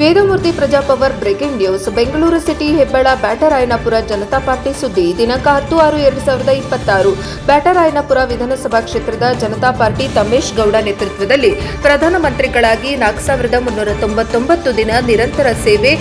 Vedamurthy Prajapower breaking news. Bengaluru city Hebbal Byatarayanapura Janata Party ಸುದ್ದಿ ದಿನಾಂಕ 10/6/2026 ಬ್ಯಾಟರಾಯನಪುರ ವಿಧಾನಸಭಾ ಕ್ಷೇತ್ರದ ಜನತಾ ಪಾರ್ಟಿ ತಮ್ಮೇಶ್ ಗೌಡ ನೇತೃತ್ವದಲ್ಲಿ ಪ್ರಧಾನಮಂತ್ರಿಗಳಾಗಿ 4399 ದಿನ ನಿರಂತರ ಸೇವೆ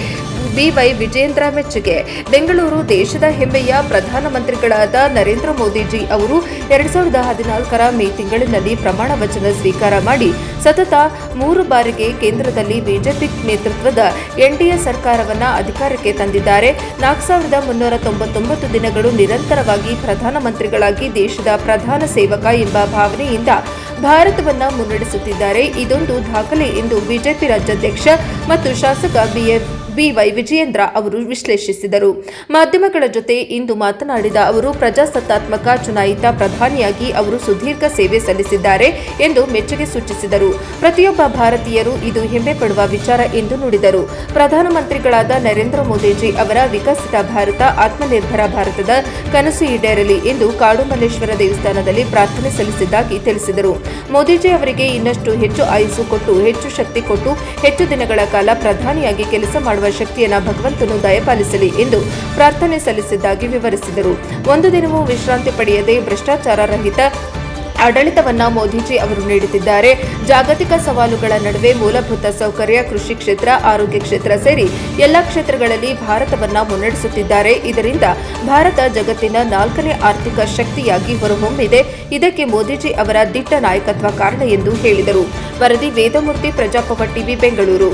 ಬಿವೈ ವಿಜಯೇಂದ್ರ ಮೆಚ್ಚುಗೆ. ಬೆಂಗಳೂರು ದೇಶದ ಹೆಮ್ಮೆಯ ಪ್ರಧಾನಮಂತ್ರಿಗಳಾದ ನರೇಂದ್ರ ಮೋದಿಜಿ ಅವರು 2014ರ ಮೇ ತಿಂಗಳಿನಲ್ಲಿ ಪ್ರಮಾಣ ವಚನ ಸ್ವೀಕಾರ ಮಾಡಿ ಸತತ 3 ಬಾರಿಗೆ ಕೇಂದ್ರದಲ್ಲಿ ಬಿಜೆಪಿ ನೇತೃತ್ವದ ಎನ್ಡಿಎ ಸರ್ಕಾರವನ್ನು ಅಧಿಕಾರಕ್ಕೆ ತಂದಿದ್ದಾರೆ. 4399 ದಿನಗಳು ನಿರಂತರವಾಗಿ ಪ್ರಧಾನಮಂತ್ರಿಗಳಾಗಿ ದೇಶದ ಪ್ರಧಾನ ಸೇವಕ ಎಂಬ ಭಾವನೆಯಿಂದ ಭಾರತವನ್ನು ಮುನ್ನಡೆಸುತ್ತಿದ್ದಾರೆ. ಇದೊಂದು ದಾಖಲೆ ಎಂದು ಬಿಜೆಪಿ ರಾಜ್ಯಾಧ್ಯಕ್ಷ ಮತ್ತು ಶಾಸಕ ಬಿವೈ ವಿಜಯೇಂದ್ರ ಅವರು ವಿಶ್ಲೇಷಿಸಿದರು. ಮಾಧ್ಯಮಗಳ ಜೊತೆ ಇಂದು ಮಾತನಾಡಿದ ಅವರು, ಪ್ರಜಾಸತ್ತಾತ್ಮಕ ಚುನಾಯಿತ ಪ್ರಧಾನಿಯಾಗಿ ಅವರು ಸುದೀರ್ಘ ಸೇವೆ ಸಲ್ಲಿಸಿದ್ದಾರೆ ಎಂದು ಮೆಚ್ಚುಗೆ ಸೂಚಿಸಿದರು. ಪ್ರತಿಯೊಬ್ಬ ಭಾರತೀಯರು ಇದು ಹೆಮ್ಮೆ ಪಡುವ ವಿಚಾರ ಎಂದು ನುಡಿದರು. ಪ್ರಧಾನಮಂತ್ರಿಗಳಾದ ನರೇಂದ್ರ ಮೋದಿಜಿ ಅವರ ವಿಕಸಿತ ಭಾರತ, ಆತ್ಮನಿರ್ಭರ ಭಾರತದ ಕನಸು ಈಡೇರಲಿ ಎಂದು ಕಾಡುಮಲ್ಲೇಶ್ವರ ದೇವಸ್ಥಾನದಲ್ಲಿ ಪ್ರಾರ್ಥನೆ ಸಲ್ಲಿಸಿದ್ದಾಗಿ ತಿಳಿಸಿದರು. ಮೋದಿಜಿ ಅವರಿಗೆ ಇನ್ನಷ್ಟು ಹೆಚ್ಚು ಆಯುಸ್ಸು ಕೊಟ್ಟು, ಹೆಚ್ಚು ಶಕ್ತಿ ಕೊಟ್ಟು, ಹೆಚ್ಚು ದಿನಗಳ ಕಾಲ ಪ್ರಧಾನಿಯಾಗಿ ಕೆಲಸ ಮಾಡುವ ಶಕ್ತಿಯನ್ನು ಭಗವಂತನು ದಯಪಾಲಿಸಲಿ ಎಂದು ಪ್ರಾರ್ಥನೆ ಸಲ್ಲಿಸಿದ್ದಾಗಿ ವಿವರಿಸಿದರು. ಒಂದು ದಿನವೂ ವಿಶ್ರಾಂತಿ ಪಡೆಯದೆ ಭ್ರಷ್ಟಾಚಾರ ರಹಿತ ಆಡಳಿತವನ್ನ ಮೋದಿಜಿ ಅವರು ನೀಡುತ್ತಿದ್ದಾರೆ. ಜಾಗತಿಕ ಸವಾಲುಗಳ ನಡುವೆ ಮೂಲಭೂತ ಸೌಕರ್ಯ, ಕೃಷಿ ಕ್ಷೇತ್ರ, ಆರೋಗ್ಯ ಕ್ಷೇತ್ರ ಸೇರಿ ಎಲ್ಲ ಕ್ಷೇತ್ರಗಳಲ್ಲಿ ಭಾರತವನ್ನ ಮುನ್ನಡೆಸುತ್ತಿದ್ದಾರೆ. ಇದರಿಂದ ಭಾರತ ಜಗತ್ತಿನ 4ನೇ ಆರ್ಥಿಕ ಶಕ್ತಿಯಾಗಿ ಹೊರಹೊಮ್ಮಿದೆ. ಇದಕ್ಕೆ ಮೋದಿಜಿ ಅವರ ದಿಟ್ಟ ನಾಯಕತ್ವ ಕಾರಣ ಎಂದು ಹೇಳಿದರು. ವರದಿ ವೇದಮೂರ್ತಿ ಪ್ರಜಾಪವರ್ ಟಿವಿ, ಬೆಂಗಳೂರು.